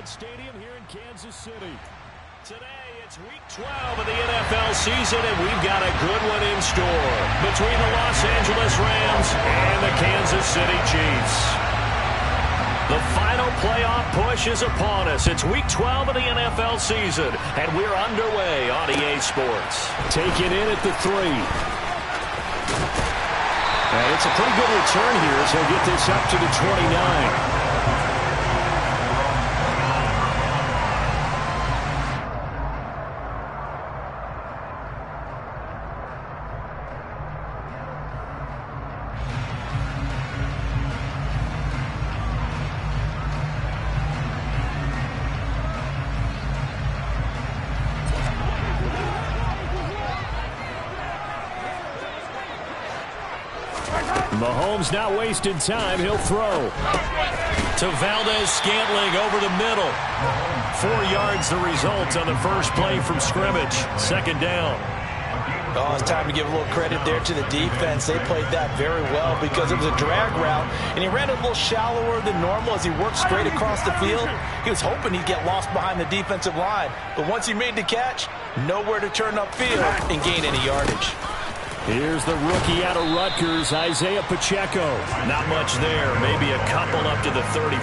Stadium here in Kansas City. Today, it's week 12 of the NFL season, and we've got a good one in store between the Los Angeles Rams and the Kansas City Chiefs. The final playoff push is upon us. It's week 12 of the NFL season, and we're underway on EA Sports. Take it in at the 3. And it's a pretty good return here as he'll get this up to the 29. Mahomes not wasting time. He'll throw to Valdes-Scantling over the middle. 4 yards the result on the first play from scrimmage. Second down. Oh, it's time to give a little credit there to the defense. They played that very well because it was a drag route, and he ran a little shallower than normal as he worked straight across the field. He was hoping he'd get lost behind the defensive line, but once he made the catch, nowhere to turn upfield and gain any yardage. Here's the rookie out of Rutgers, Isaiah Pacheco. Not much there, maybe a couple up to the 35.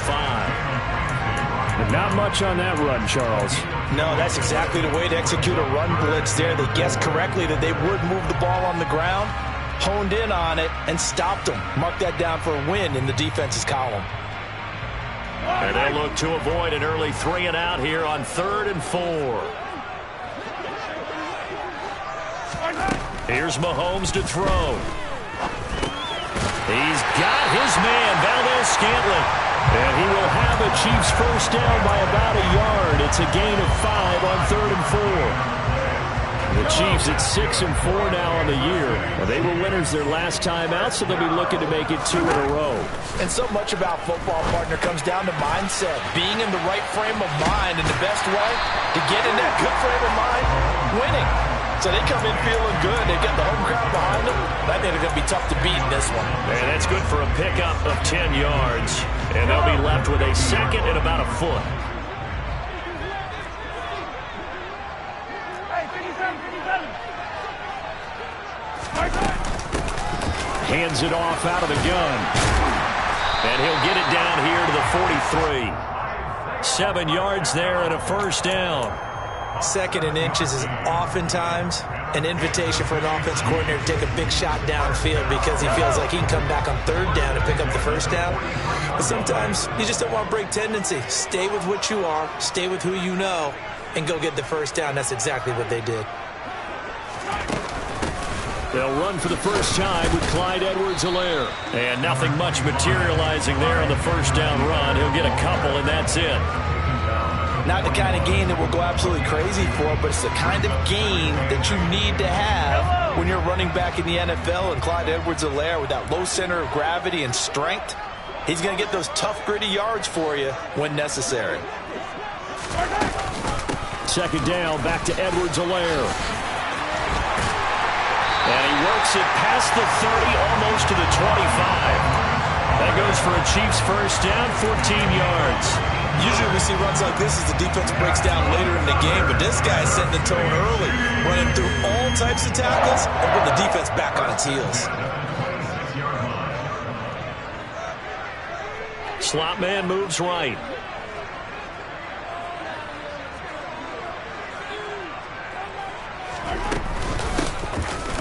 But not much on that run, Charles. No, that's exactly the way to execute a run blitz there. They guessed correctly that they would move the ball on the ground, honed in on it, and stopped them. Mark that down for a win in the defense's column. And they'll look to avoid an early 3 and out here on 3rd and 4. Here's Mahomes to throw. He's got his man, Valdes-Scantling. And he will have a Chiefs first down by about a yard. It's a gain of 5 on 3rd and 4. The Chiefs at 6 and 4 now on the year. Well, they were winners their last time out, so they'll be looking to make it 2 in a row. And so much about football, partner, comes down to mindset. Being in the right frame of mind, and the best way to get in that good frame of mind, winning. So they come in feeling good. They got the home crowd behind them. I think they're going to be tough to beat in this one. And that's good for a pickup of 10 yards. And they'll be left with a second and about a foot. Hands it off out of the gun. And he'll get it down here to the 43. 7 yards there and a first down. 2nd and inches is oftentimes an invitation for an offense coordinator to take a big shot downfield because he feels like he can come back on 3rd down and pick up the first down. But sometimes you just don't want to break tendency. Stay with what you are, stay with who you know, and go get the first down. That's exactly what they did. They'll run for the first time with Clyde Edwards-Helaire. And nothing much materializing there on the first down run. He'll get a couple, and that's it. Not the kind of gain that we'll go absolutely crazy for, but it's the kind of gain that you need to have when you're running back in the NFL. And Clyde Edwards-Helaire, with that low center of gravity and strength, he's going to get those tough, gritty yards for you when necessary. Second down, back to Edwards-Helaire. And he works it past the 30, almost to the 25. That goes for a Chiefs first down, 14 yards. Usually we see runs like this as the defense breaks down later in the game, but this guy is setting the tone early, running through all types of tackles and putting the defense back on its heels. Slot man moves right.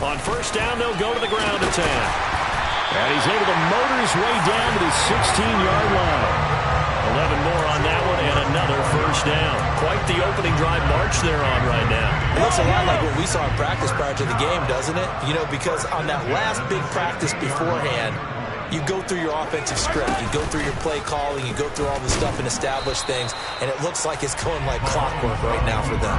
On first down, they'll go to the ground attack. And he's able to motor his way down to the 16-yard line. 11 more on that one, and another first down. Quite the opening drive march they're on right now. It looks a lot like what we saw in practice prior to the game, doesn't it? You know, because on that last big practice beforehand, you go through your offensive script, you go through your play calling, you go through all the stuff and establish things, and it looks like it's going like clockwork right now for them.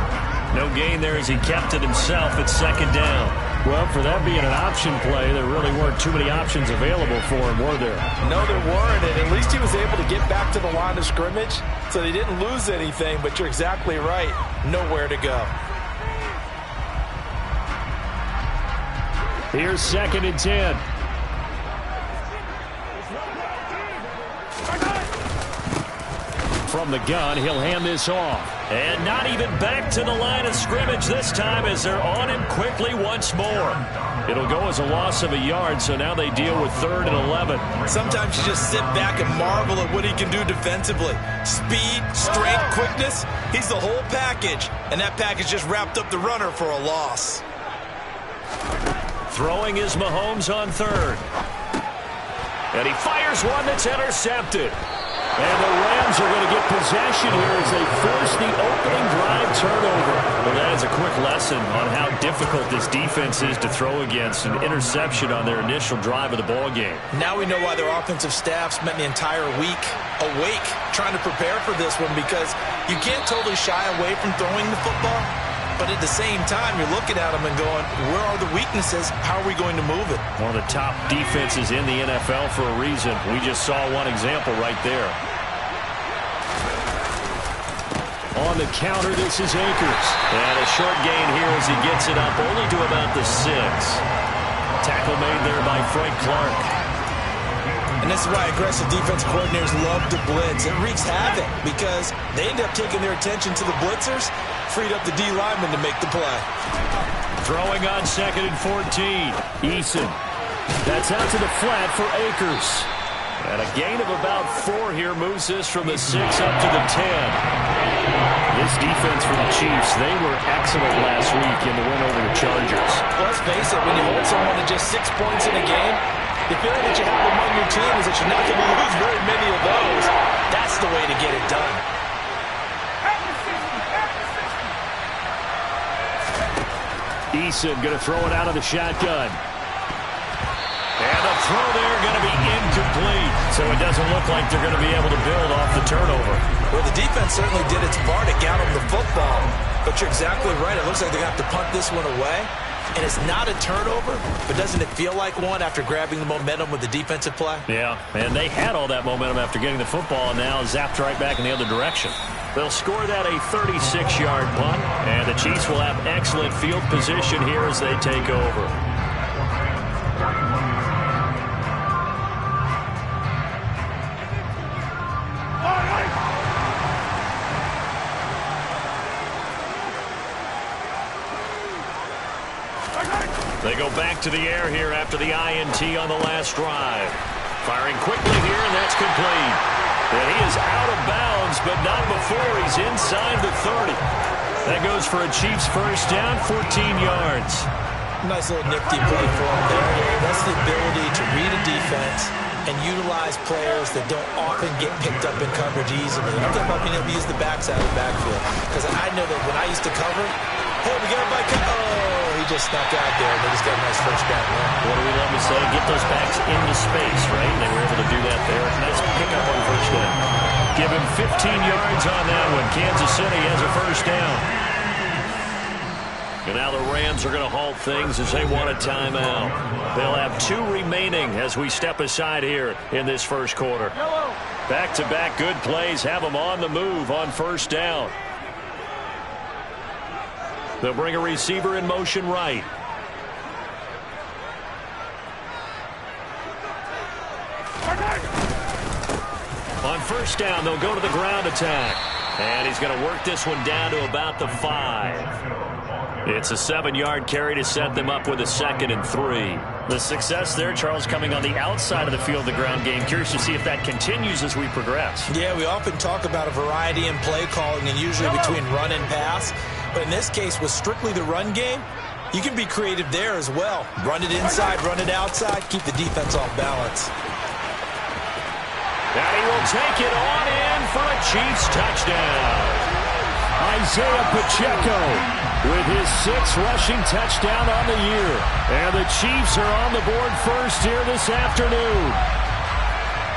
No gain there as he kept it himself at second down. Well, for that being an option play, there really weren't too many options available for him, were there? No, there weren't, and at least he was able to get back to the line of scrimmage, so they didn't lose anything, but you're exactly right. Nowhere to go. Here's 2nd and 10. from the gun. He'll hand this off. And not even back to the line of scrimmage this time as they're on him quickly once more. It'll go as a loss of a yard, so now they deal with 3rd and 11. Sometimes you just sit back and marvel at what he can do defensively. Speed, strength, quickness, he's the whole package. And that package just wrapped up the runner for a loss. Throwing is Mahomes on 3rd. And he fires one that's intercepted. And the Rams are going to get possession here as they force the opening drive turnover. Well, that is a quick lesson on how difficult this defense is to throw against. An interception on their initial drive of the ball game. Now we know why their offensive staff spent the entire week awake trying to prepare for this one, because you can't totally shy away from throwing the football. But at the same time, you're looking at them and going, where are the weaknesses? How are we going to move it? One of the top defenses in the NFL for a reason. We just saw one example right there. On the counter, this is Akers. And a short gain here as he gets it up only to about the 6. Tackle made there by Frank Clark. And this is why aggressive defense coordinators love to blitz. It wreaks havoc because they end up taking their attention to the blitzers, freed up the D lineman to make the play. Throwing on 2nd and 14. Eason. That's out to the flat for Akers. And a gain of about 4 here moves this from the 6 up to the 10. This defense for the Chiefs, they were excellent last week in the win over the Chargers. Let's face it, when you hold someone to just 6 points in a game, the feeling that you have among your team is that you're not going to lose very many of those. That's the way to get it done. Eason going to throw it out of the shotgun. And the throw there going to be incomplete. So it doesn't look like they're going to be able to build off the turnover. Well, the defense certainly did its part to get them the football. But you're exactly right. It looks like they're going to have to punt this one away. And it's not a turnover, but doesn't it feel like one after grabbing the momentum with the defensive play? Yeah, and they had all that momentum after getting the football and now zapped right back in the other direction. They'll score that a 36-yard punt, and the Chiefs will have excellent field position here as they take over. They go back to the air here after the INT on the last drive. Firing quickly here, and that's complete. And he is out of bounds, but not before he's inside the 30. That goes for a Chiefs first down, 14 yards. Nice little nifty play for him there. That's the ability to read a defense and utilize players that don't often get picked up in coverage easily. I'm talking about being able to use the backside of the backfield. Because I know that when I used to cover, hey, we got a bike. Oh, he just snuck out there, and they just got a nice first down there. What do we love to say? Get those backs into space, right? They were able to do that there. Nice pickup on first down. Give him 15 yards on that one. Kansas City has a first down. And now the Rams are going to halt things as they want a timeout. They'll have 2 remaining as we step aside here in this first quarter. Back-to-back good plays have them on the move on first down. They'll bring a receiver in motion right. On first down, they'll go to the ground attack. And he's going to work this one down to about the 5. It's a 7-yard carry to set them up with a 2nd and 3. The success there, Charles, coming on the outside of the field of the ground game. Curious to see if that continues as we progress. Yeah, we often talk about a variety in play calling and usually between run and pass. But in this case, with strictly the run game, you can be creative there as well. Run it inside, run it outside, keep the defense off balance. And he will take it on in for a Chiefs touchdown. Isaiah Pacheco with his 6th rushing touchdown on the year. And the Chiefs are on the board first here this afternoon.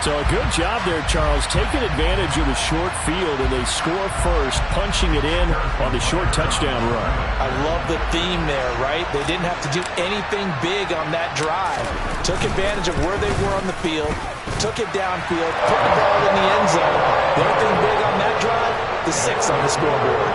So a good job there, Charles, taking advantage of the short field, and they score first, punching it in on the short touchdown run. I love the theme there, right? They didn't have to do anything big on that drive. Took advantage of where they were on the field, took it downfield, put the ball in the end zone. The only thing big on that drive, the 6 on the scoreboard.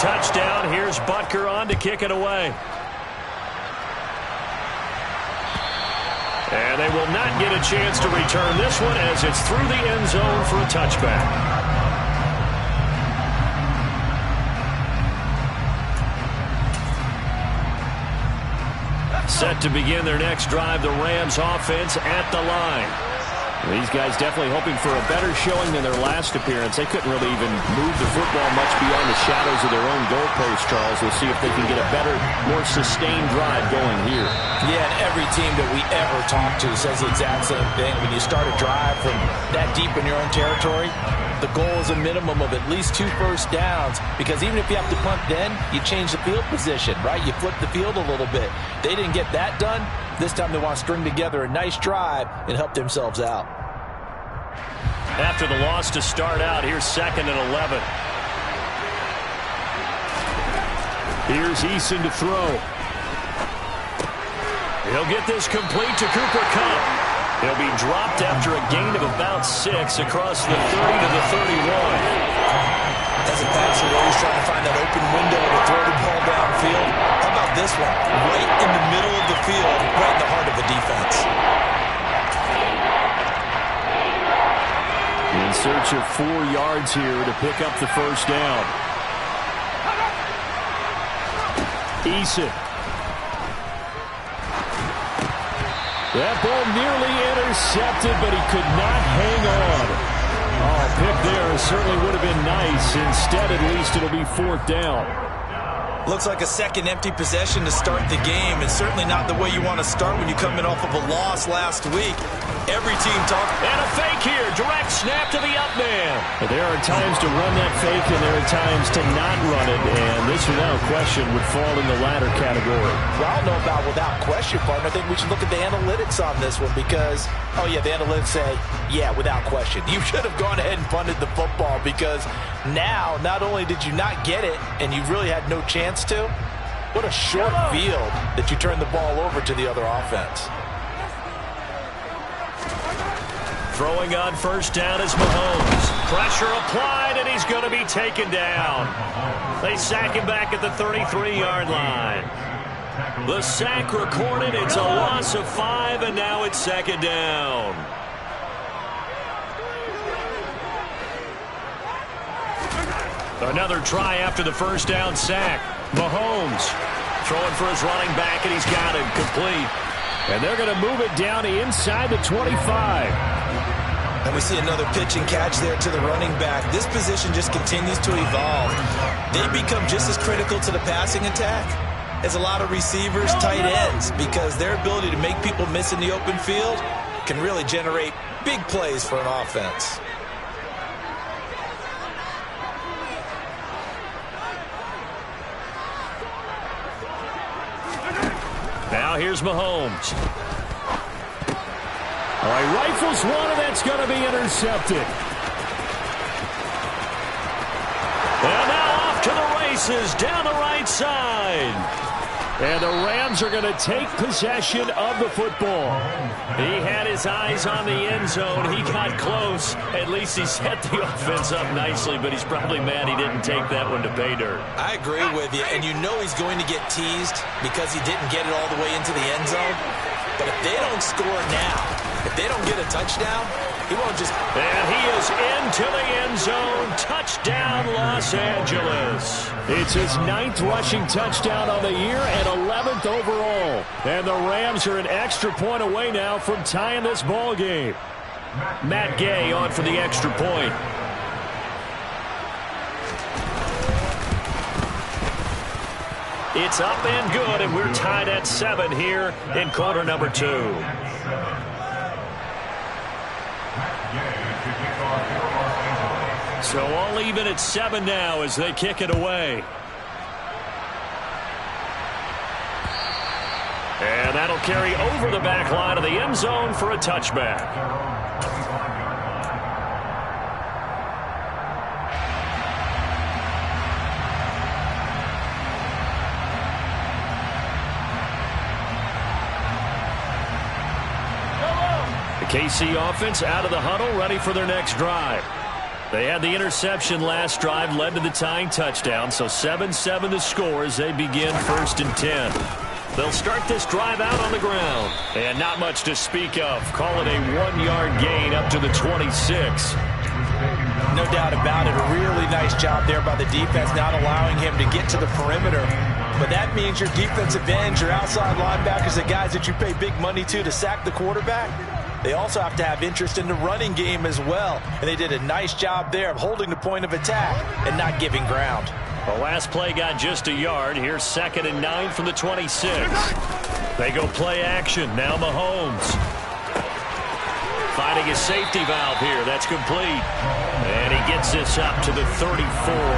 touchdown. Here's Butker on to kick it away. And they will not get a chance to return this one as it's through the end zone for a touchback. Set to begin their next drive, the Rams offense at the line. These guys definitely hoping for a better showing than their last appearance. They couldn't really even move the football much beyond the shadows of their own goalpost, Charles. We'll see if they can get a better, more sustained drive going here. Yeah, and every team that we ever talk to says the exact same thing. When you start a drive from that deep in your own territory, the goal is a minimum of at least 2 first downs, because even if you have to punt then, you change the field position, right? You flip the field a little bit. They didn't get that done. This time they want to string together a nice drive and help themselves out. After the loss to start out, here's 2nd and 11. Here's Eason to throw. He'll get this complete to Cooper Kupp. He'll be dropped after a gain of about 6 across the 30 to the 31. As a passer, you're always trying to find that open window to throw the ball downfield. How about this one? Right in the middle of the field, right in the heart of the defense. In search of 4 yards here to pick up the first down. Eason. That ball nearly intercepted, but he could not hang on. Oh, pick there certainly would have been nice. Instead, at least it'll be 4th down. Looks like a second empty possession to start the game, and certainly not the way you want to start when you come in off of a loss last week. Every team talks. And a fake here. Direct snap to the up man. But there are times to run that fake, and there are times to not run it. And this, without question, would fall in the latter category. Well, I don't know about without question, partner. I think we should look at the analytics on this one because, oh, yeah, the analytics say, yeah, without question. You should have gone ahead and punted the football because now not only did you not get it and you really had no chance to, what a short field that you turned the ball over to the other offense. Throwing on first down is Mahomes. Pressure applied, and he's going to be taken down. They sack him back at the 33-yard line. The sack recorded. It's a loss of 5, and now it's 2nd down. Another try after the first down sack. Mahomes throwing for his running back, and he's got him complete. And they're going to move it down inside the 25. And we see another pitch and catch there to the running back. This position just continues to evolve. They become just as critical to the passing attack as a lot of receivers, tight ends, because their ability to make people miss in the open field can really generate big plays for an offense. Now here's Mahomes. All right, rifles one, and that's going to be intercepted. And now off to the races down the right side. And the Rams are going to take possession of the football. He had his eyes on the end zone. He got close. At least he set the offense up nicely, but he's probably mad he didn't take that one to pay dirt. I agree with you, and you know he's going to get teased because he didn't get it all the way into the end zone. But if they don't score now, if they don't get a touchdown, he won't just... And he is into the end zone. Touchdown, Los Angeles. It's his 9th rushing touchdown on the year and 11th overall. And the Rams are an extra point away now from tying this ball game. Matt Gay on for the extra point. It's up and good, and we're tied at 7 here in quarter number 2. So all even at 7 now as they kick it away. And that'll carry over the back line of the end zone for a touchback. The KC offense out of the huddle, ready for their next drive. They had the interception last drive, led to the tying touchdown, so 7-7 the score as they begin 1st and 10. They'll start this drive out on the ground. And not much to speak of. Call it a 1-yard gain up to the 26. No doubt about it. A really nice job there by the defense, not allowing him to get to the perimeter. But that means your defensive ends, your outside linebackers, the guys that you pay big money to sack the quarterback, they also have to have interest in the running game as well. And they did a nice job there of holding the point of attack and not giving ground. The last play got just a yard. Here's 2nd and 9 from the 26. They go play action. Now Mahomes. Finding his safety valve here. That's complete. And he gets this up to the 34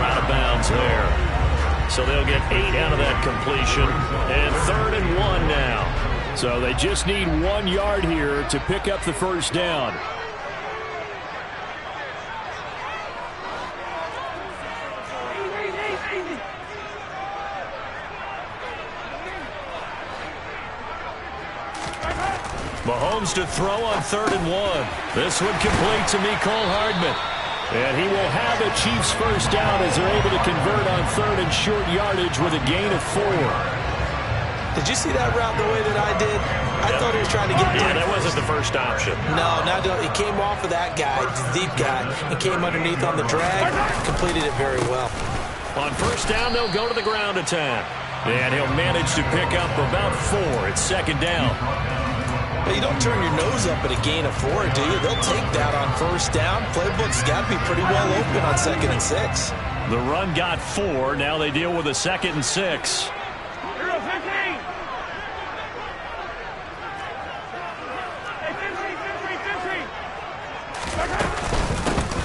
out of bounds there. So they'll get 8 out of that completion. And 3rd and 1 now. So they just need 1 yard here to pick up the first down. Mahomes to throw on 3rd and 1. This one complete to Mecole Hardman. And he will have a Chiefs first down as they're able to convert on 3rd and short yardage with a gain of 4. Did you see that route the way that I did? I thought he was trying to get Yeah, that wasn't the first option. No, he came off of that guy, the deep guy, and came underneath on the drag, completed it very well. On first down, they'll go to the ground attack. And he'll manage to pick up about 4. It's 2nd down. You don't turn your nose up at a gain of 4, do you? They'll take that on first down. Playbook's got to be pretty well open on 2nd and 6. The run got 4. Now they deal with a 2nd and 6.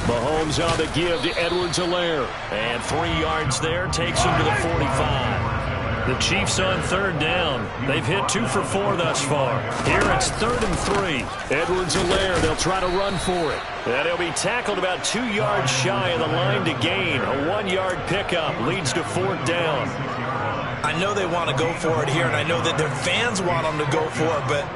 Mahomes on the give to Edwards-Helaire. And 3 yards there takes him to the 45. The Chiefs on 3rd down. They've hit 2 for 4 thus far. Here it's 3rd and 3. Edwards-Helaire, they'll try to run for it. And he'll be tackled about 2 yards shy of the line to gain. A 1-yard pickup leads to 4th down. I know they want to go for it here, and I know that their fans want them to go for it, but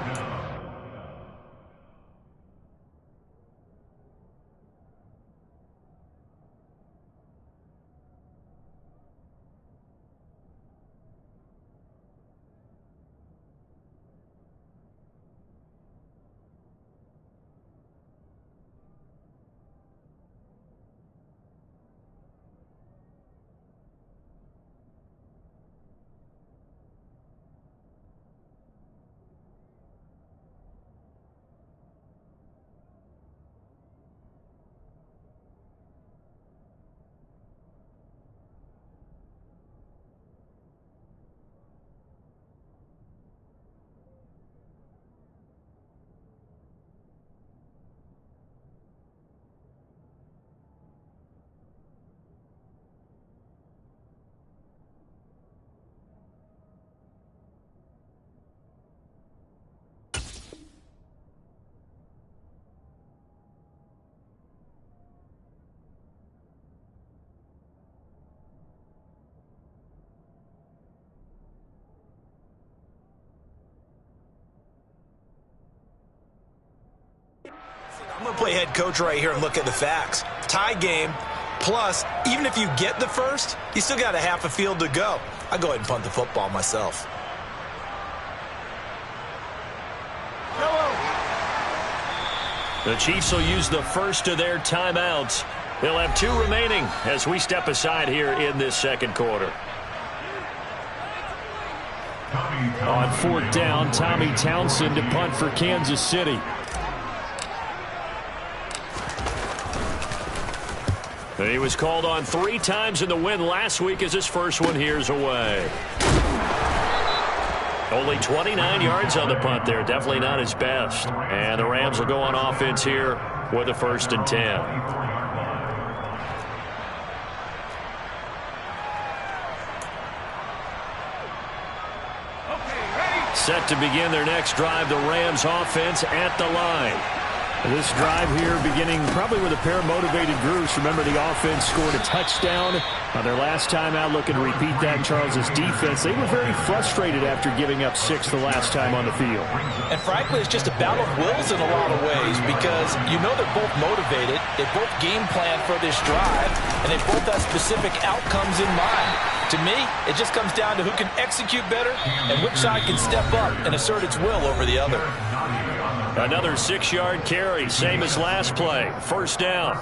I'm going to play head coach right here and look at the facts. Tie game, plus, even if you get the first, you still got a half a field to go. I'll go ahead and punt the football myself. The Chiefs will use the first of their timeouts. They'll have 2 remaining as we step aside here in this 2nd quarter. On 4th down, Tommy Townsend to punt for Kansas City. He was called on 3 times in the win last week as his first one here's away. Only 29 yards on the punt there. Definitely not his best. And the Rams will go on offense here with a 1st and 10. Set to begin their next drive, the Rams offense at the line. This drive here beginning probably with a pair of motivated groups. Remember, the offense scored a touchdown on their last time out. Looking to repeat that in Charles' defense. They were very frustrated after giving up 6 the last time on the field. And frankly, it's just a battle of wills in a lot of ways because you know they're both motivated. They both game plan for this drive, and they both have specific outcomes in mind. To me, it just comes down to who can execute better and which side can step up and assert its will over the other. Another 6-yard carry, same as last play. First down.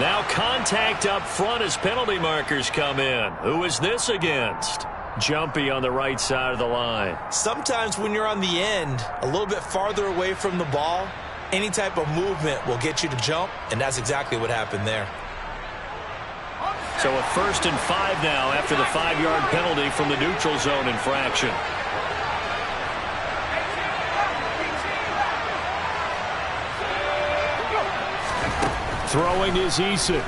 Now contact up front as penalty markers come in. Who is this against? Jumpy on the right side of the line. Sometimes when you're on the end, a little bit farther away from the ball, any type of movement will get you to jump, and that's exactly what happened there. So a 1st and 5 now after the 5-yard penalty from the neutral zone infraction. Throwing is Eason.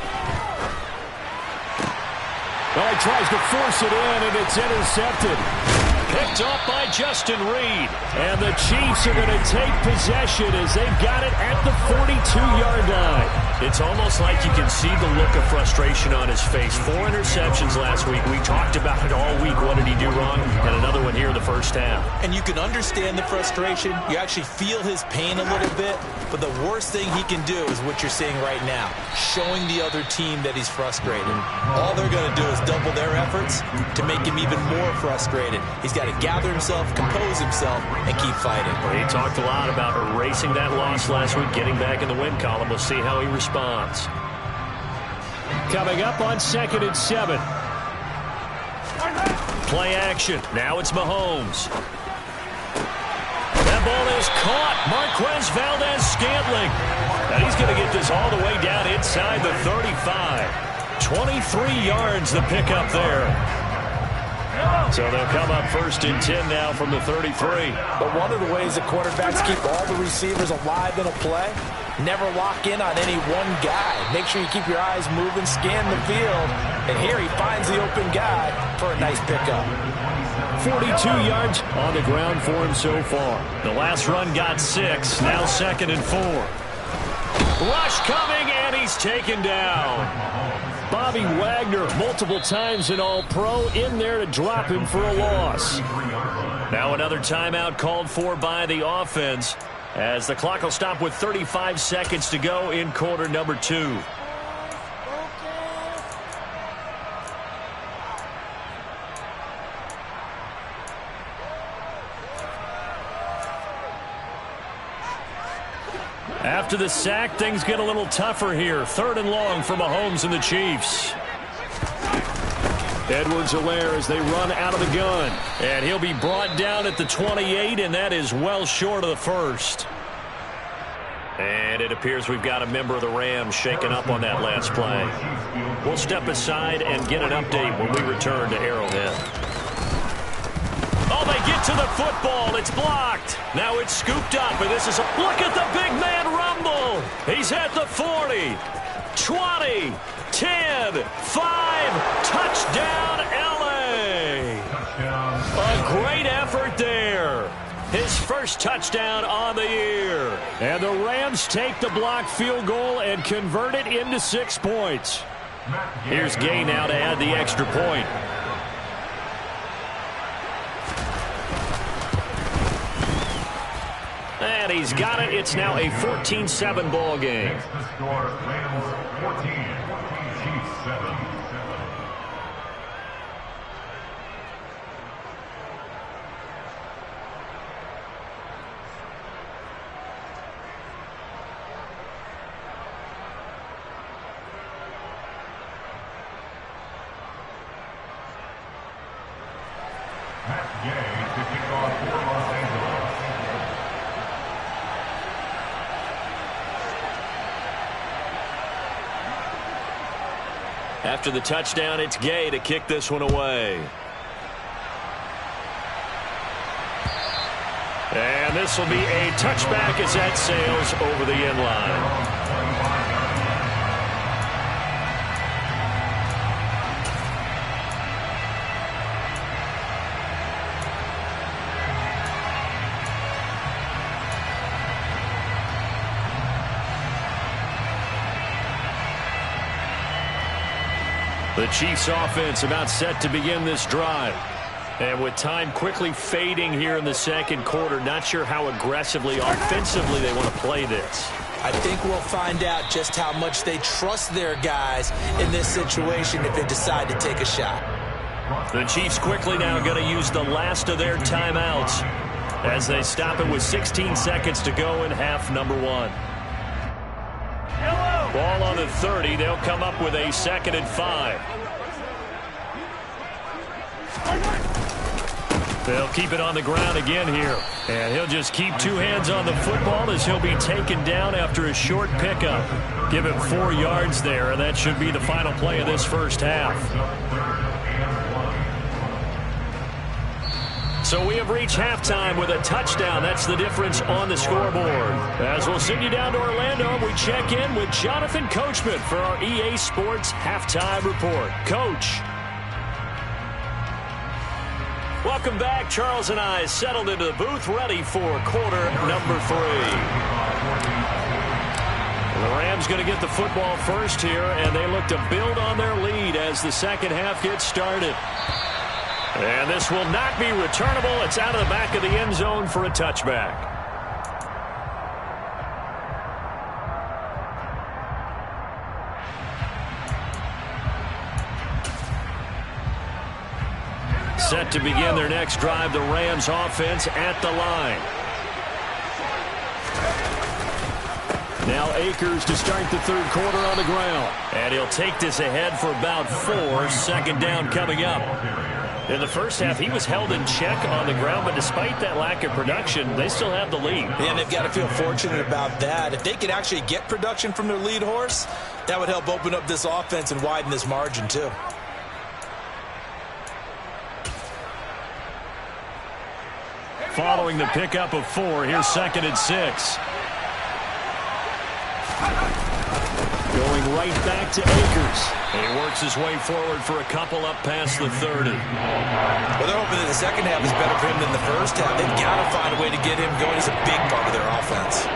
Well, he tries to force it in, and it's intercepted. Picked up by Justin Reed. And the Chiefs are going to take possession as they've got it at the 42-yard line. It's almost like you can see the look of frustration on his face. 4 interceptions last week. We talked about it all week. What did he do wrong? And another one here in the first half. And you can understand the frustration. You actually feel his pain a little bit. But the worst thing he can do is what you're seeing right now, showing the other team that he's frustrated. All they're going to do is double their efforts to make him even more frustrated. He's got to gather himself, compose himself, and keep fighting. Well, he talked a lot about erasing that loss last week, getting back in the win column. We'll see how he responds. Coming up on 2nd and 7. Play action. Now it's Mahomes. That ball is caught. Marquez Valdes-Scantling. And he's going to get this all the way down inside the 35. 23 yards the pickup there. So they'll come up 1st and 10 now from the 33. But one of the ways that quarterbacks keep all the receivers alive in a play, never lock in on any one guy. Make sure you keep your eyes moving, scan the field. And here he finds the open guy for a nice pickup. 42 yards on the ground for him so far. The last run got 6. Now 2nd and 4. Rush coming, and he's taken down. Bobby Wagner, multiple times an All-Pro, in there to drop him for a loss. Now another timeout called for by the offense as the clock will stop with 35 seconds to go in quarter number 2. After the sack, things get a little tougher here. 3rd and long for Mahomes and the Chiefs. Edwards-Helaire as they run out of the gun. And he'll be brought down at the 28, and that is well short of the 1st. And it appears we've got a member of the Rams shaken up on that last play. We'll step aside and get an update when we return to Arrowhead. Oh, they get to the football. It's blocked. Now it's scooped up, and this is a look at the big man rumble. He's at the 40, 20, 10, 5, touchdown LA. A great effort there. His first touchdown on the year. And the Rams take the blocked field goal and convert it into 6 points. Here's Gay now to add the extra point. And he's got it. It's now a 14-7 ball game. After the touchdown, it's Gay to kick this one away. And this will be a touchback as that sails over the end line. The Chiefs offense about set to begin this drive. And with time quickly fading here in the second quarter, not sure how aggressively, offensively they want to play this. I think we'll find out just how much they trust their guys in this situation if they decide to take a shot. The Chiefs quickly now going to use the last of their timeouts as they stop it with 16 seconds to go in half number one. Ball on the 30. They'll come up with a 2nd and 5. They'll keep it on the ground again here. And he'll just keep 2 hands on the football as he'll be taken down after a short pickup. Give him 4 yards there, and that should be the final play of this first half. So we have reached halftime with a touchdown. That's the difference on the scoreboard. As we'll send you down to Orlando, we check in with Jonathan Coachman for our EA Sports Halftime Report. Coach. Welcome back. Charles and I settled into the booth, ready for quarter number 3. The Rams going to get the football first here, and they look to build on their lead as the second half gets started. And this will not be returnable. It's out of the back of the end zone for a touchback. Set to begin their next drive, the Rams offense at the line. Now Akers to start the third quarter on the ground. And he'll take this ahead for about 4. 2nd down coming up. In the first half, he was held in check on the ground, but despite that lack of production, they still have the lead. And they've got to feel fortunate about that. If they could actually get production from their lead horse, that would help open up this offense and widen this margin too. Following the pickup of 4, here's 2nd and 6. Going right back to Akers. He works his way forward for a couple up past the 30. Well, they're hoping that the second half is better for him than the first half. They've got to find a way to get him going. He's a big part of their offense.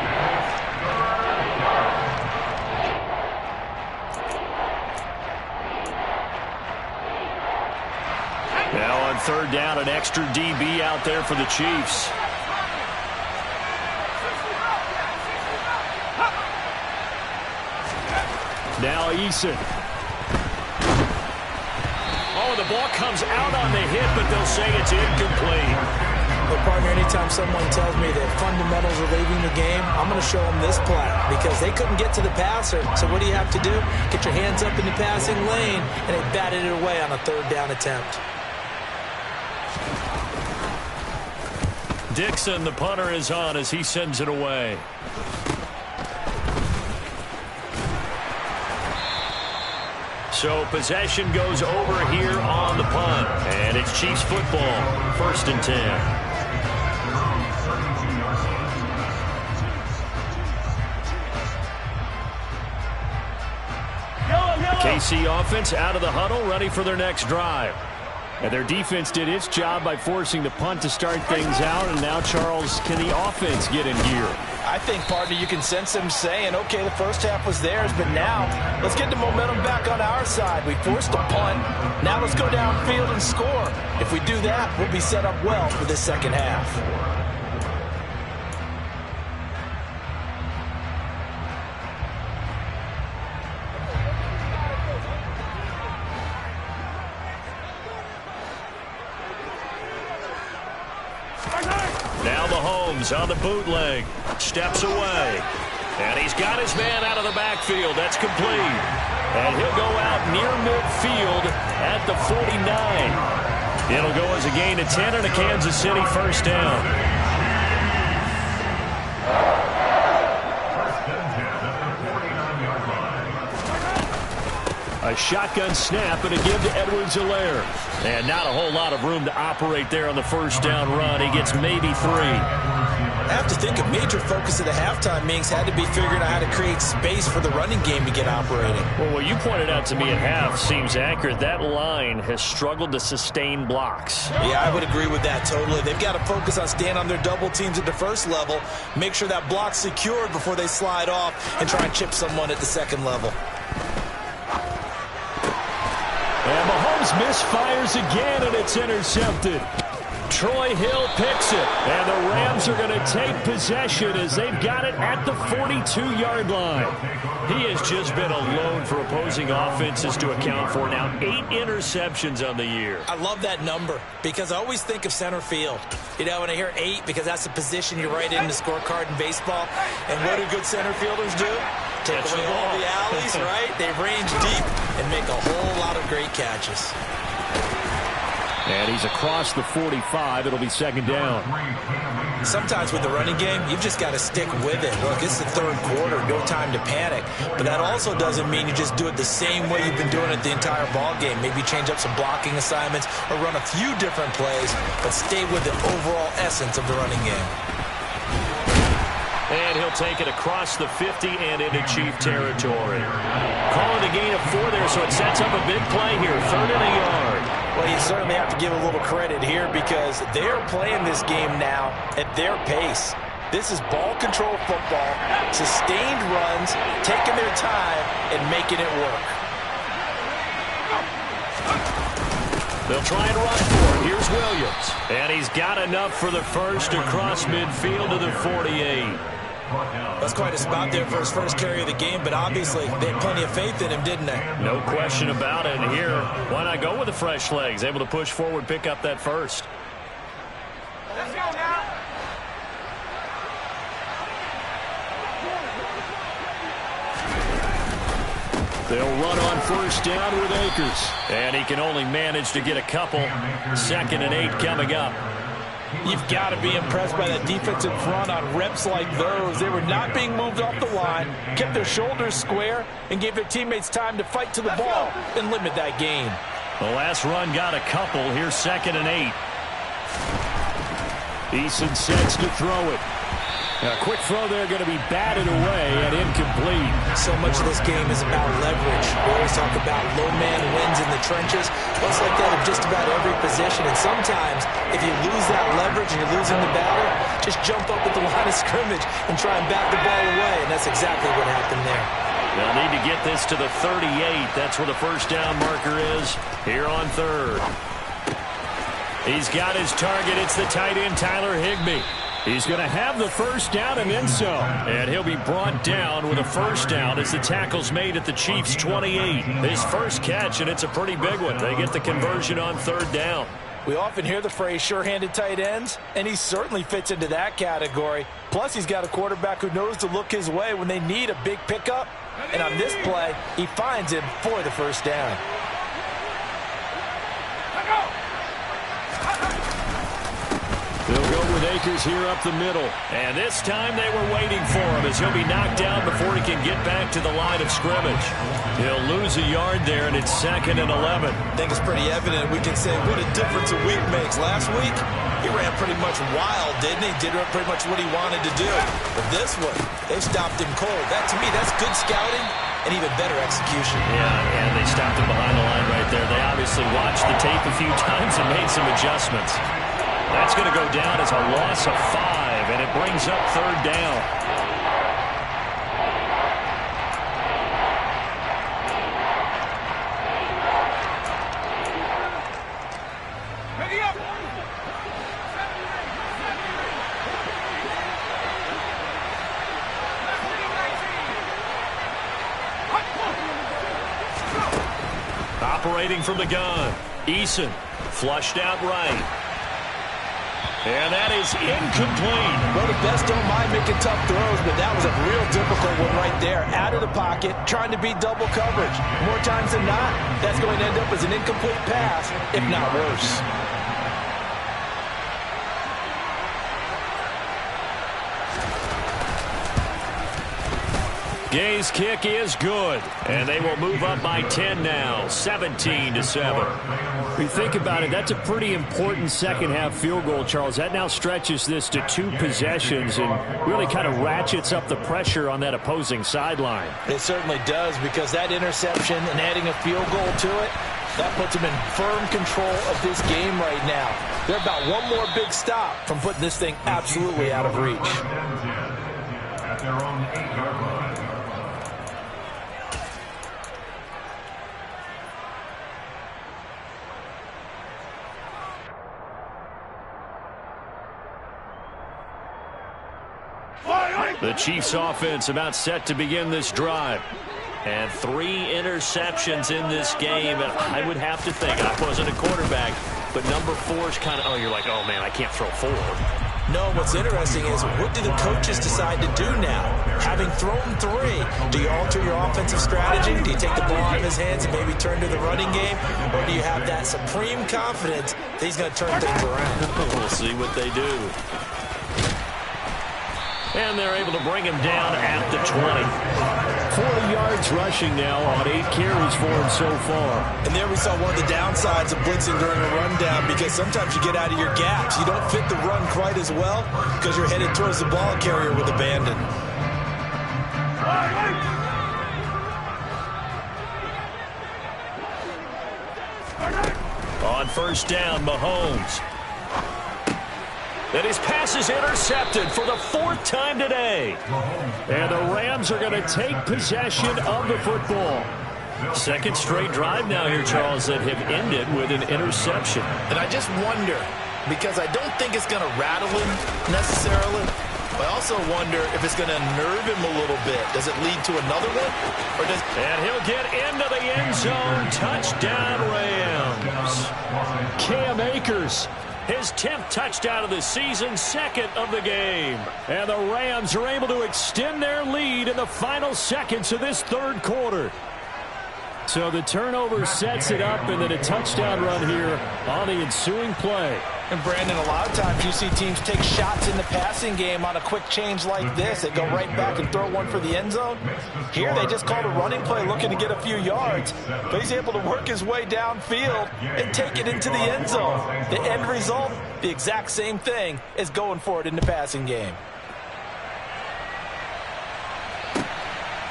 Now on 3rd down, an extra DB out there for the Chiefs. Now Eason. Oh, the ball comes out on the hit, but they'll say it's incomplete. Well, partner, anytime someone tells me that fundamentals are leaving the game, I'm going to show them this play because they couldn't get to the passer. So what do you have to do? Get your hands up in the passing lane, and they batted it away on a 3rd down attempt. Dixon, the punter, is on as he sends it away. So possession goes over here on the punt. And it's Chiefs football, 1st and 10. KC offense out of the huddle, ready for their next drive. And their defense did its job by forcing the punt to start things out. And now, Charles, can the offense get in gear? I think, partner, you can sense them saying, okay, the first half was theirs, but now let's get the momentum back on our side. We forced a punt. Now let's go downfield and score. If we do that, we'll be set up well for this second half. Now the Holmes on the bootleg. Steps away. And he's got his man out of the backfield. That's complete. And he'll go out near midfield at the 49. It'll go as a gain of 10 and a Kansas City 1st down. A shotgun snap and a give to Edwards-Helaire. And not a whole lot of room to operate there on the 1st down run. He gets maybe 3. have to think a major focus of the halftime meetings had to be figuring out how to create space for the running game to get operating. Well, what you pointed out to me at half seems accurate. That line has struggled to sustain blocks. Yeah, I would agree with that totally. They've got to focus on staying on their double teams at the first level, make sure that block's secured before they slide off and try and chip someone at the second level. And Mahomes misfires again, and it's intercepted. Troy Hill picks it, and the Rams are going to take possession as they've got it at the 42-yard line. He has just been alone for opposing offenses to account for now 8 interceptions on the year. I love that number because I always think of center field. You know, when I hear 8, because that's the position you write in the scorecard in baseball. And what do good center fielders do? Take away all the alleys, right? They range deep and make a whole lot of great catches. And he's across the 45. It'll be second down. Sometimes with the running game, you've just got to stick with it. Look, it's the third quarter, no time to panic. But that also doesn't mean you just do it the same way you've been doing it the entire ball game. Maybe change up some blocking assignments or run a few different plays, but stay with the overall essence of the running game. And he'll take it across the 50 and into Chief territory. Calling a gain of 4 there, so it sets up a big play here. 3rd and a yard. Well, you certainly have to give a little credit here because they're playing this game now at their pace. This is ball control football, sustained runs, taking their time, and making it work. They'll try and run for it. Here's Williams. And he's got enough for the first across midfield to the 48. That's quite a spot there for his first carry of the game, but obviously they had plenty of faith in him, didn't they? No question about it. And here, why not go with the fresh legs? Able to push forward, pick up that first. Let's go now. They'll run on first down with Akers. And he can only manage to get a couple. 2nd and 8 coming up. You've got to be impressed by that defensive front on reps like those. They were not being moved off the line, kept their shoulders square, and gave their teammates time to fight to the ball and limit that gain. The last run got a couple. Here's 2nd and 8. Eason sets to throw it. A quick throw there going to be batted away and incomplete. So much of this game is about leverage. We always talk about low man wins in the trenches. Well, it's like that in just about every position. And sometimes, if you lose that leverage and you're losing the battle, just jump up at the line of scrimmage and try and bat the ball away. And that's exactly what happened there. They'll need to get this to the 38. That's where the first down marker is here on 3rd. He's got his target. It's the tight end, Tyler Higbee. He's going to have the first down and then some. And he'll be brought down with a first down as the tackle's made at the Chiefs' 28. His first catch, and it's a pretty big one. They get the conversion on 3rd down. We often hear the phrase sure-handed tight ends, and he certainly fits into that category. Plus, he's got a quarterback who knows to look his way when they need a big pickup. And on this play, he finds him for the first down. They'll go with Akers here up the middle. And this time they were waiting for him as he'll be knocked down before he can get back to the line of scrimmage. He'll lose a yard there, and it's 2nd and 11. I think it's pretty evident. We can say what a difference a week makes. Last week, he ran pretty much wild, didn't he? Did pretty much what he wanted to do. But this one, they stopped him cold. That, to me, that's good scouting and even better execution. Yeah, and they stopped him behind the line right there. They obviously watched the tape a few times and made some adjustments. That's going to go down as a loss of 5, and it brings up 3rd down. Ready up. Operating from the gun, Eason flushed out right. And that is incomplete. Well, the best don't mind making tough throws, but that was a real difficult one right there. Out of the pocket, trying to beat double coverage. More times than not, that's going to end up as an incomplete pass, if not worse. Gay's kick is good, and they will move up by 10 now, 17-7. When you think about it, that's a pretty important second-half field goal, Charles. That now stretches this to 2 possessions and really kind of ratchets up the pressure on that opposing sideline. It certainly does, because that interception and adding a field goal to it, that puts them in firm control of this game right now. They're about one more big stop from putting this thing absolutely out of reach. At their own 8-yard line. The Chiefs offense about set to begin this drive. And 3 interceptions in this game. And I would have to think, I wasn't a quarterback, but number 4 is kind of, you're like, oh, man, I can't throw 4. No, what's interesting is, what do the coaches decide to do now? Having thrown 3, do you alter your offensive strategy? Do you take the ball out of his hands and maybe turn to the running game? Or do you have that supreme confidence that he's going to turn things around? We'll see what they do. And they're able to bring him down at the 20. 40 yards rushing now on 8 carries for him so far. And there we saw one of the downsides of blitzing during a rundown, because sometimes you get out of your gaps. You don't fit the run quite as well because you're headed towards the ball carrier with abandon. On first down, Mahomes. And his pass is intercepted for the 4th time today. And the Rams are going to take possession of the football. Second straight drive now here, Charles, that have ended with an interception. And I just wonder, because I don't think it's going to rattle him necessarily, but I also wonder if it's going to nerve him a little bit. Does it lead to another one? And he'll get into the end zone. Touchdown, Rams. Cam Akers. His 10th touchdown of the season, 2nd of the game. And the Rams are able to extend their lead in the final seconds of this 3rd quarter. So the turnover sets it up, and then a touchdown run here on the ensuing play. And Brandon, a lot of times you see teams take shots in the passing game on a quick change like this. They go right back and throw one for the end zone. Here they just called a running play looking to get a few yards. But he's able to work his way downfield and take it into the end zone. The end result, the exact same thing as going for it in the passing game.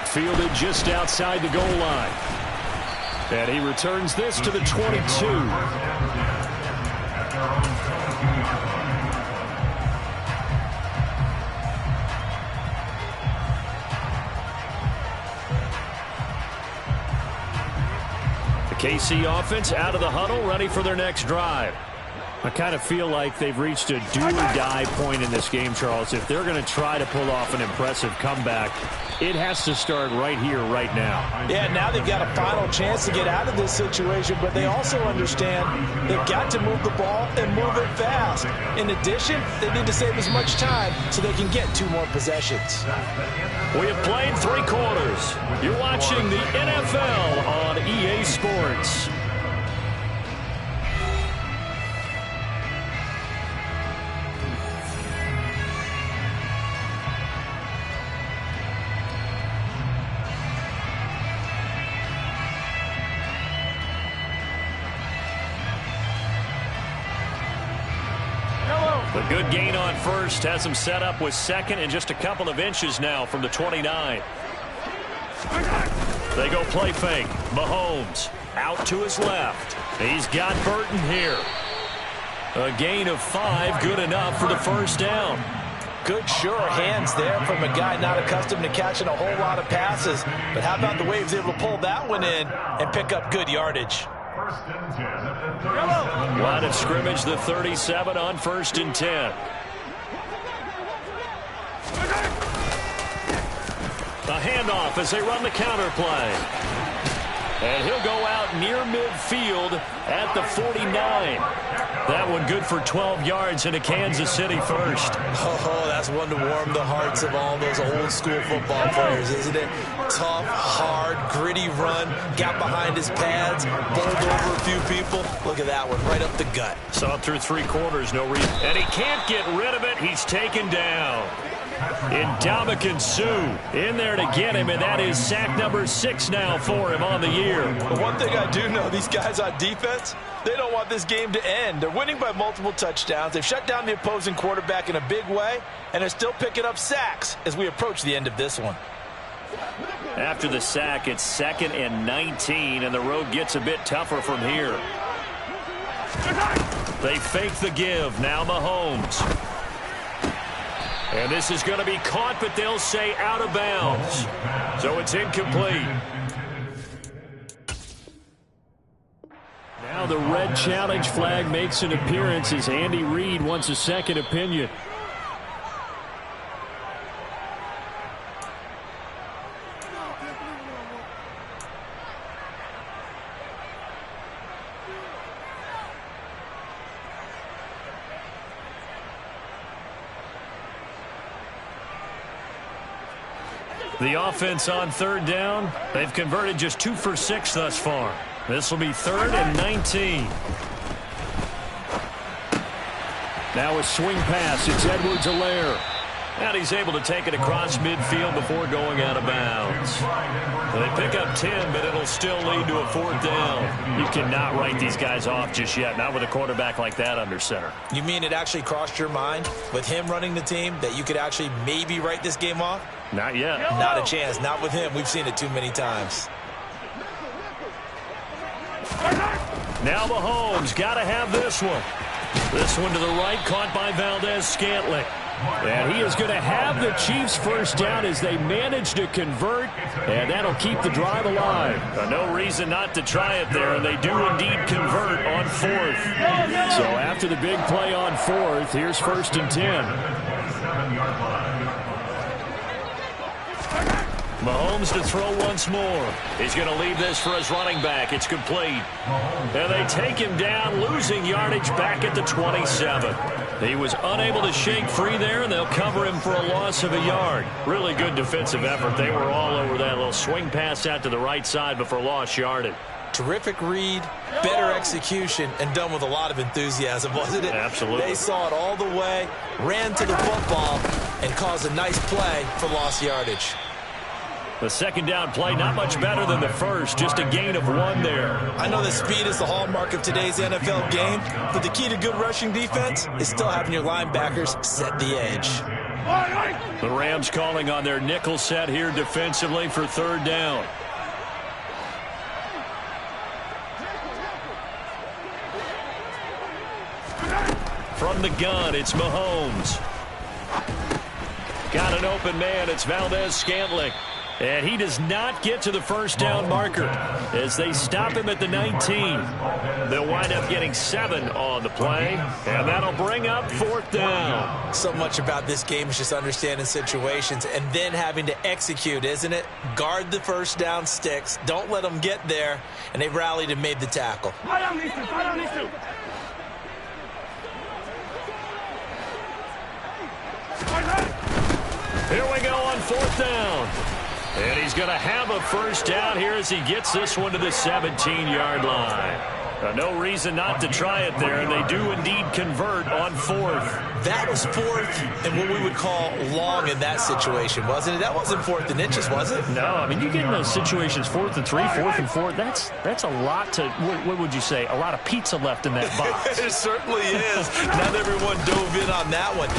Fielded just outside the goal line. And he returns this to the 22. The KC offense out of the huddle, ready for their next drive. I kind of feel like they've reached a do-or-die point in this game, Charles. If they're going to try to pull off an impressive comeback, it has to start right here, right now. Yeah, now they've got a final chance to get out of this situation, but they also understand they've got to move the ball and move it fast. In addition, they need to save as much time so they can get 2 more possessions. We have played 3 quarters. You're watching the NFL on EA Sports. The good gain on first has him set up with 2nd and just a couple of inches now from the 29. They go play fake. Mahomes out to his left. He's got Burton here. A gain of 5, good enough for the first down. Good, sure hands there from a guy not accustomed to catching a whole lot of passes. But how about the way he was able to pull that one in and pick up good yardage? Line of scrimmage, the 37 on 1st and 10. A handoff as they run the counter play. And he'll go out near midfield at the 49. That one good for 12 yards into Kansas City first. Oh, that's one to warm the hearts of all those old school football players, isn't it? Tough, hard, gritty run, got behind his pads, bowled over a few people. Look at that one, right up the gut. Saw it through 3 quarters, no reason. And he can't get rid of it. He's taken down. Ndamukong Suh in there to get him, and that is sack number 6 now for him on the year. But one thing I do know, these guys on defense, they don't want this game to end. They're winning by multiple touchdowns. They've shut down the opposing quarterback in a big way, and they're still picking up sacks as we approach the end of this one. After the sack, it's 2nd and 19, and the road gets a bit tougher from here. They fake the give. Now Mahomes. And this is going to be caught, but they'll say out of bounds. So it's incomplete. Now the red challenge flag makes an appearance as Andy Reid wants a second opinion. The offense on 3rd down. They've converted just 2 for 6 thus far. This will be 3rd and 19. Now a swing pass. It's Edwards-Helaire. And he's able to take it across midfield before going out of bounds. They pick up 10, but it'll still lead to a 4th down. You cannot write these guys off just yet, not with a quarterback like that under center. You mean it actually crossed your mind with him running the team that you could actually maybe write this game off? Not yet. Not a chance. Not with him. We've seen it too many times. Now Mahomes got to have this one. This one to the right, caught by Valdes-Scantling. And he is going to have the Chiefs first down as they manage to convert, and that'll keep the drive alive. No reason not to try it there, and they do indeed convert on 4th. So after the big play on 4th, here's 1st and 10. Mahomes to throw once more. He's going to leave this for his running back. It's complete. And they take him down, losing yardage back at the 27. He was unable to shake free there, and they'll cover him for a loss of a yard. Really good defensive effort. They were all over that little swing pass out to the right side, but for lost yardage. Terrific read, better execution, and done with a lot of enthusiasm, wasn't it? Absolutely. They saw it all the way, ran to the football, and caused a nice play for lost yardage. The 2nd down play, not much better than the first, just a gain of 1 there. I know that speed is the hallmark of today's NFL game, but the key to good rushing defense is still having your linebackers set the edge. The Rams calling on their nickel set here defensively for 3rd down. From the gun, it's Mahomes. Got an open man, it's Valdes-Scantling. And he does not get to the first down marker as they stop him at the 19. They'll wind up getting 7 on the play, and that'll bring up 4th down. So much about this game is just understanding situations and then having to execute, isn't it? Guard the first down sticks. Don't let them get there, and they rallied and made the tackle. Here we go on 4th down. And he's going to have a first down here as he gets this one to the 17-yard line. No reason not to try it there, and they do indeed convert on 4th. That was 4th and what we would call long in that situation, wasn't it? That wasn't 4th and inches, was it? No, I mean, you get in those situations, 4th and 3, 4th and 4. That's a lot to, what would you say, a lot of pizza left in that box. It certainly is. Not everyone dove in on that one.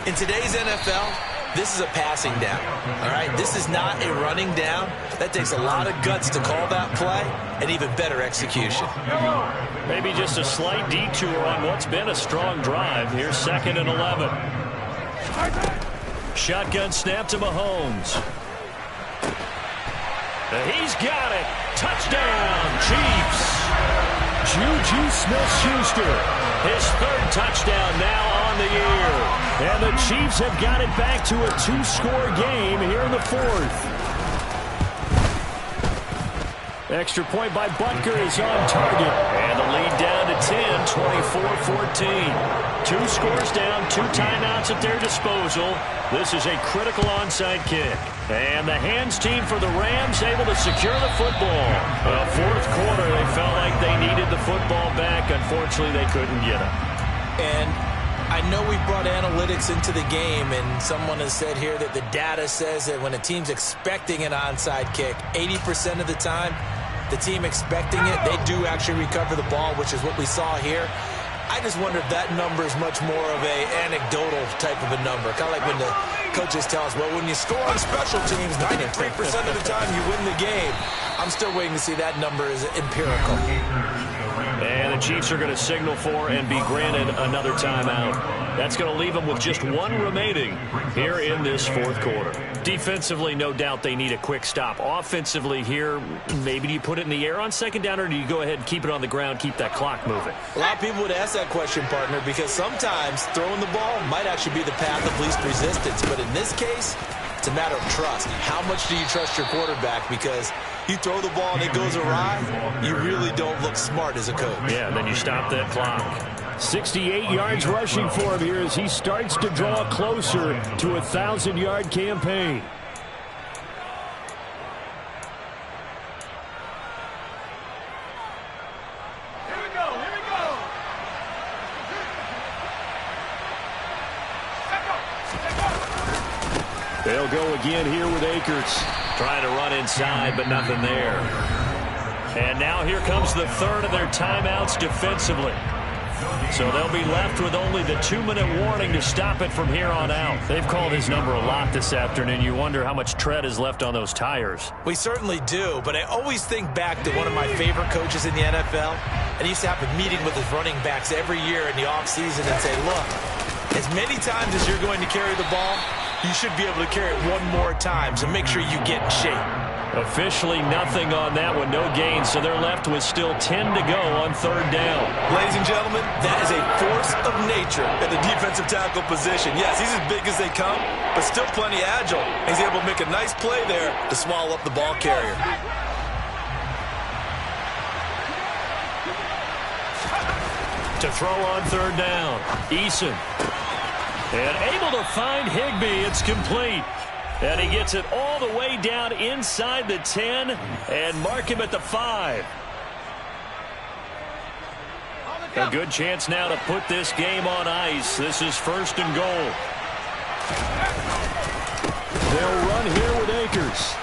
In today's NFL, this is a passing down, all right? This is not a running down. That takes a lot of guts to call that play and even better execution. Maybe just a slight detour on what's been a strong drive. Here's 2nd and 11. Shotgun snap to Mahomes. He's got it. Touchdown, Chiefs. Juju Smith-Schuster, his 3rd touchdown now on the year. And the Chiefs have got it back to a 2-score game here in the 4th. Extra point by Butker is on target. And the lead down to 10, 24-14. 2 scores down, 2 timeouts at their disposal. This is a critical onside kick. And the hands team for the Rams able to secure the football. 4th quarter, they felt like they needed the football back. Unfortunately, they couldn't get it. And I I know we brought analytics into the game, and someone has said here that the data says that when a team's expecting an onside kick, 80% of the time, the team expecting it, they do actually recover the ball, which is what we saw here. I just wonder if that number is much more of a anecdotal type of a number. Kind of like when the coaches tell us, well, when you score on special teams, 93% of the time you win the game. I'm still waiting to see that number is empirical. And the Chiefs are going to signal for and be granted another timeout. That's going to leave them with just one remaining here in this fourth quarter. Defensively, no doubt they need a quick stop. Offensively here, maybe do you put it in the air on second down, or do you go ahead and keep it on the ground, keep that clock moving? A lot of people would ask that question, partner, because sometimes throwing the ball might actually be the path of least resistance. But in this case, it's a matter of trust. How much do you trust your quarterback? Because you throw the ball and it goes awry, you really don't look smart as a coach. Yeah, then you stop that clock. 68 yards rushing for him here as he starts to draw closer to a 1,000-yard campaign. Here we go, here we go. They'll go again here with Akers. Trying to run inside, but nothing there. And now here comes the third of their timeouts defensively. So they'll be left with only the 2-minute warning to stop it from here on out. They've called his number a lot this afternoon. You wonder how much tread is left on those tires. We certainly do, but I always think back to one of my favorite coaches in the NFL. And he used to have a meeting with his running backs every year in the offseason and say, look, as many times as you're going to carry the ball, you should be able to carry it one more time, so make sure you get in shape. Officially nothing on that one, no gain, so they're left with still 10 to go on third down. Ladies and gentlemen, that is a force of nature at the defensive tackle position. Yes, he's as big as they come, but still plenty agile. He's able to make a nice play there to swallow up the ball carrier. To throw on third down, Eason. And able to find Higbee. It's complete. And he gets it all the way down inside the 10 and mark him at the 5. A good chance now to put this game on ice. This is first and goal. They'll run here with Akers.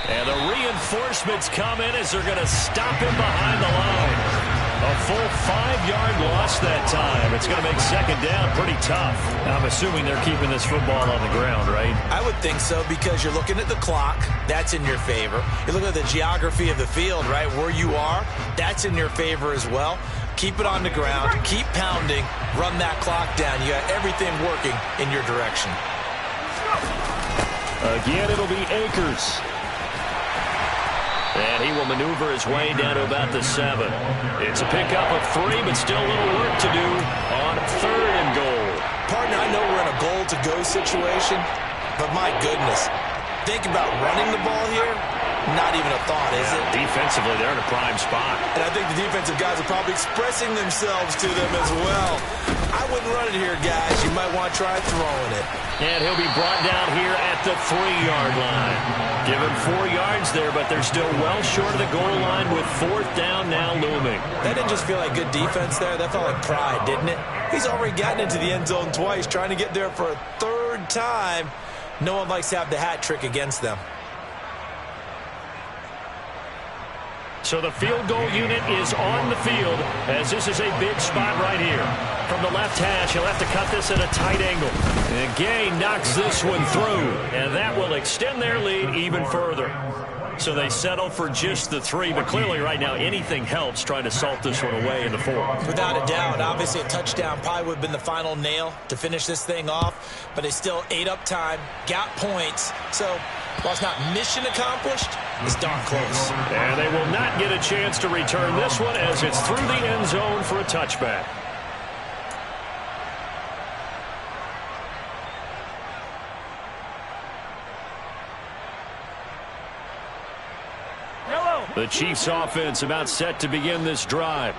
And the reinforcements come in as they're going to stop him behind the line. A full 5-yard loss that time. It's going to make second down pretty tough. I'm assuming they're keeping this football on the ground, right? I would think so, because you're looking at the clock. That's in your favor. You're looking at the geography of the field, right? Where you are, that's in your favor as well. Keep it on the ground. Keep pounding. Run that clock down. You got everything working in your direction. Again, it'll be Akers. And he will maneuver his way down to about the 7. It's a pickup of 3, but still a little work to do on third and goal. Partner, I know we're in a goal-to-go situation, but my goodness, think about running the ball here. Not even a thought, is it? Defensively, they're in a prime spot. And I think the defensive guys are probably expressing themselves to them as well. I wouldn't run it here, guys. You might want to try throwing it. And he'll be brought down here at the 3-yard line. Give him 4 yards there, but they're still well short of the goal line with fourth down now looming. That didn't just feel like good defense there. That felt like pride, didn't it? He's already gotten into the end zone twice, trying to get there for a third time. No one likes to have the hat trick against them. So the field goal unit is on the field, as this is a big spot right here. From the left hash, he'll have to cut this at a tight angle. And Gay knocks this one through, and that will extend their lead even further. So they settle for just the 3, but clearly right now anything helps trying to salt this one away in the 4th. Without a doubt, obviously a touchdown probably would have been the final nail to finish this thing off, but they still ate up time, got points. So while it's not mission accomplished, it's darn close. And they will not get a chance to return this one as it's through the end zone for a touchback. The Chiefs offense about set to begin this drive.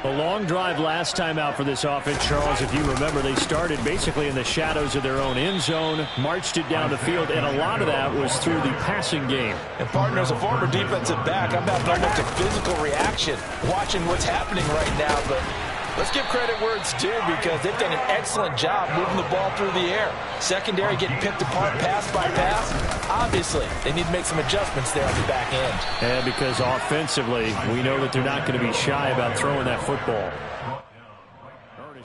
A long drive last time out for this offense, Charles. If you remember, they started basically in the shadows of their own end zone, marched it down the field, and a lot of that was through the passing game. And partner, as a former defensive back, I'm having almost a physical reaction watching what's happening right now, but Let's give credit where it's due because they've done an excellent job moving the ball through the air. Secondary getting picked apart pass by pass. Obviously, they need to make some adjustments there on the back end. Yeah, because offensively, we know that they're not going to be shy about throwing that football.